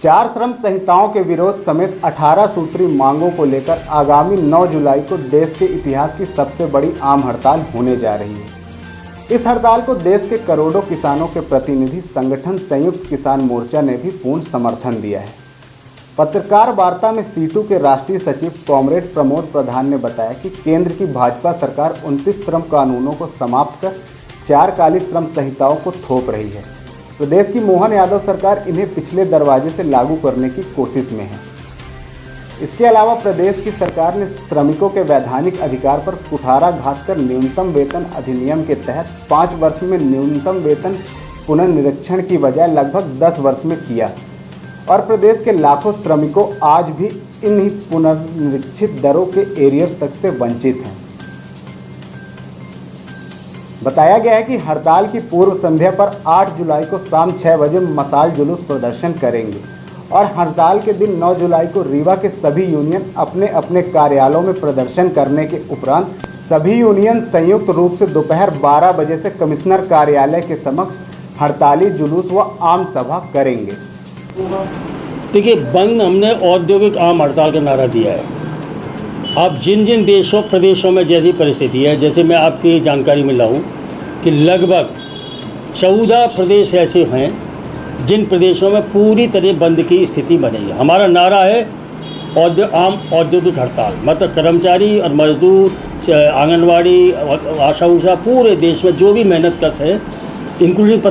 4 श्रम संहिताओं के विरोध समेत 18 सूत्री मांगों को लेकर आगामी 9 जुलाई को देश के इतिहास की सबसे बड़ी आम हड़ताल होने जा रही है। इस हड़ताल को देश के करोड़ों किसानों के प्रतिनिधि संगठन संयुक्त किसान मोर्चा ने भी पूर्ण समर्थन दिया है। पत्रकार वार्ता में सीटू के राष्ट्रीय सचिव कॉमरेड प्रमोद प्रधान ने बताया कि केंद्र की भाजपा सरकार 29 श्रम कानूनों को समाप्त कर 4 काली श्रम संहिताओं को थोप रही है। प्रदेश की मोहन यादव सरकार इन्हें पिछले दरवाजे से लागू करने की कोशिश में है। इसके अलावा प्रदेश की सरकार ने श्रमिकों के वैधानिक अधिकार पर कुठाराघात कर न्यूनतम वेतन अधिनियम के तहत 5 वर्ष में न्यूनतम वेतन पुनर्निरीक्षण की बजाय लगभग 10 वर्ष में किया और प्रदेश के लाखों श्रमिकों आज भी इन पुनर्निरीक्षित दरों के एरियर्स तक से वंचित हैं। बताया गया है कि हड़ताल की पूर्व संध्या पर 8 जुलाई को शाम 6 बजे मशाल जुलूस प्रदर्शन करेंगे और हड़ताल के दिन 9 जुलाई को रीवा के सभी यूनियन अपने अपने कार्यालयों में प्रदर्शन करने के उपरांत सभी यूनियन संयुक्त रूप से दोपहर 12 बजे से कमिश्नर कार्यालय के समक्ष हड़ताली जुलूस व आम सभा करेंगे। देखिए, बंद हमने औद्योगिक आम हड़ताल का नारा दिया है। अब जिन जिन देशों प्रदेशों में जैसी परिस्थिति है, जैसे मैं आपकी जानकारी में लाऊं कि लगभग 14 प्रदेश ऐसे हैं जिन प्रदेशों में पूरी तरह बंद की स्थिति बनी है। हमारा नारा है आम औद्योगिक हड़ताल, मतलब कर्मचारी और मजदूर, आंगनवाड़ी, आशा उषा, पूरे देश में जो भी मेहनत कश है, इंक्लूडिंग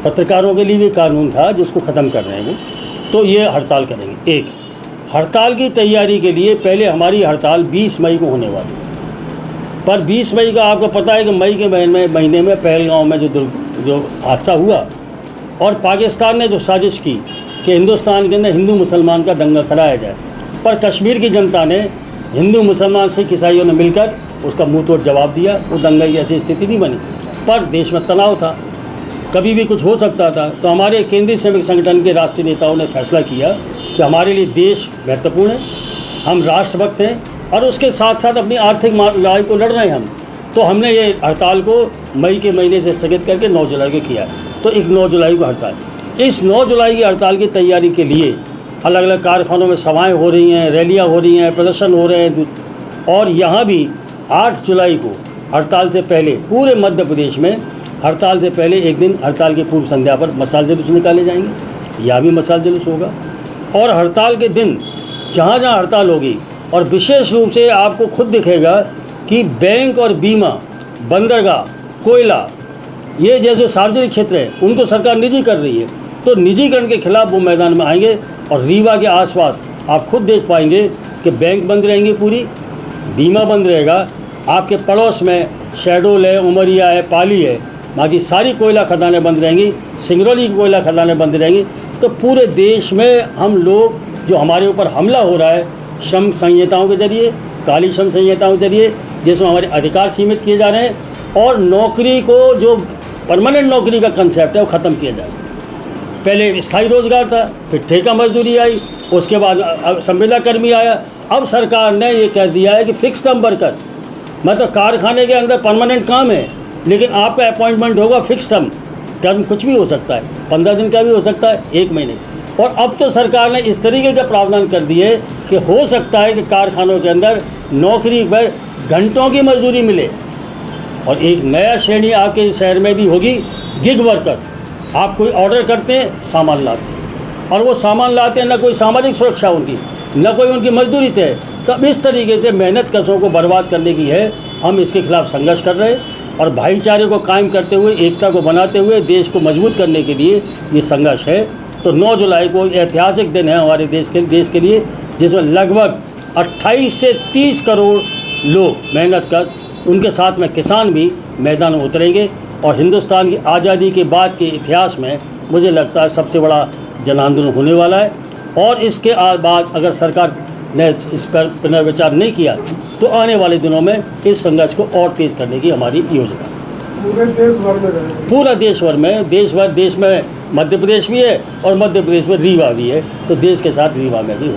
पत्रकारों के लिए भी कानून था जिसको ख़त्म कर रहे हैं वो, तो ये हड़ताल करेंगे। एक हड़ताल की तैयारी के लिए पहले हमारी हड़ताल 20 मई को होने वाली है, पर 20 मई का आपको पता है कि मई के महीने में पहलगांव में जो हादसा हुआ और पाकिस्तान ने जो साजिश की कि हिंदुस्तान के अंदर हिंदू मुसलमान का दंगा कराया जाए, पर कश्मीर की जनता ने हिंदू मुसलमान सिख ईसाइयों ने मिलकर उसका मुँह तोड़ जवाब दिया। वो दंगा की ऐसी स्थिति नहीं बनी, पर देश में तनाव था, कभी भी कुछ हो सकता था। तो हमारे केंद्रीय श्रमिक संगठन के राष्ट्रीय नेताओं ने फैसला किया कि हमारे लिए देश महत्वपूर्ण है, हम राष्ट्रभक्त हैं और उसके साथ साथ अपनी आर्थिक लड़ाई को लड़ रहे हैं हम। तो हमने ये हड़ताल को मई के महीने से स्थगित करके 9 जुलाई को किया। तो एक 9 जुलाई को हड़ताल। इस 9 जुलाई की हड़ताल की तैयारी के लिए अलग अलग कारखानों में सभाएँ हो रही हैं, रैलियाँ हो रही हैं, प्रदर्शन हो रहे हैं। और यहाँ भी 8 जुलाई को हड़ताल से पहले पूरे मध्य प्रदेश में हड़ताल से पहले एक दिन हड़ताल की पूर्व संध्या पर मशाल जुलूस निकाले जाएंगे। यहाँ भी मशाल जुलूस होगा और हड़ताल के दिन जहाँ जहाँ हड़ताल होगी, और विशेष रूप से आपको खुद दिखेगा कि बैंक और बीमा, बंदरगाह, कोयला, ये जैसे सार्वजनिक क्षेत्र है उनको सरकार निजी कर रही है, तो निजीकरण के खिलाफ वो मैदान में आएंगे। और रीवा के आसपास आप खुद देख पाएंगे कि बैंक बंद रहेंगे, पूरी बीमा बंद रहेगा। आपके पड़ोस में शहडोल है, उमरिया है, पाली है, बाकी सारी कोयला खदानें बंद रहेंगी, सिंगरौली की कोयला खदानें बंद रहेंगी। तो पूरे देश में हम लोग जो हमारे ऊपर हमला हो रहा है श्रम संहिताओं के जरिए, काली श्रम संहिताओं के जरिए, जिसमें हमारे अधिकार सीमित किए जा रहे हैं और नौकरी को जो परमानेंट नौकरी का कंसेप्ट है वो ख़त्म किया जाए। पहले स्थायी रोजगार था, फिर ठेका मजदूरी आई, उसके बाद संविदा कर्मी आया। अब सरकार ने ये कह दिया है कि फिक्स टर्म वर्कर, मतलब कारखाने के अंदर परमानेंट काम है लेकिन आपका अपॉइंटमेंट होगा फिक्स टर्म कुछ भी हो सकता है, 15 दिन का भी हो सकता है, 1 महीने। और अब तो सरकार ने इस तरीके का प्रावधान कर दिए कि हो सकता है कि कारखानों के अंदर नौकरी पर घंटों की मजदूरी मिले। और एक नया श्रेणी आपके शहर में भी होगी, गिग वर्कर। आप कोई ऑर्डर करते हैं, सामान लाते हैं और वो सामान लाते हैं, ना कोई सामाजिक सुरक्षा उनकी, ना कोई उनकी मजदूरी तय। तब इस तरीके से मेहनत कशों को बर्बाद करने की है। हम इसके खिलाफ संघर्ष कर रहे हैं और भाईचारे को कायम करते हुए, एकता को बनाते हुए देश को मजबूत करने के लिए ये संघर्ष है। तो 9 जुलाई को ऐतिहासिक दिन है हमारे देश के लिए, जिसमें लगभग 28 से 30 करोड़ लोग मेहनत कर, उनके साथ में किसान भी मैदान में उतरेंगे। और हिंदुस्तान की आज़ादी के बाद के इतिहास में मुझे लगता है सबसे बड़ा जन आंदोलन होने वाला है। और इसके बाद अगर सरकार ने इस पर पुनर्विचार नहीं किया तो आने वाले दिनों में इस संघर्ष को और तेज़ करने की हमारी योजना है। पूरा देश भर में, देश में मध्य प्रदेश भी है और मध्य प्रदेश में रीवा भी है, तो देश के साथ रीवा में भी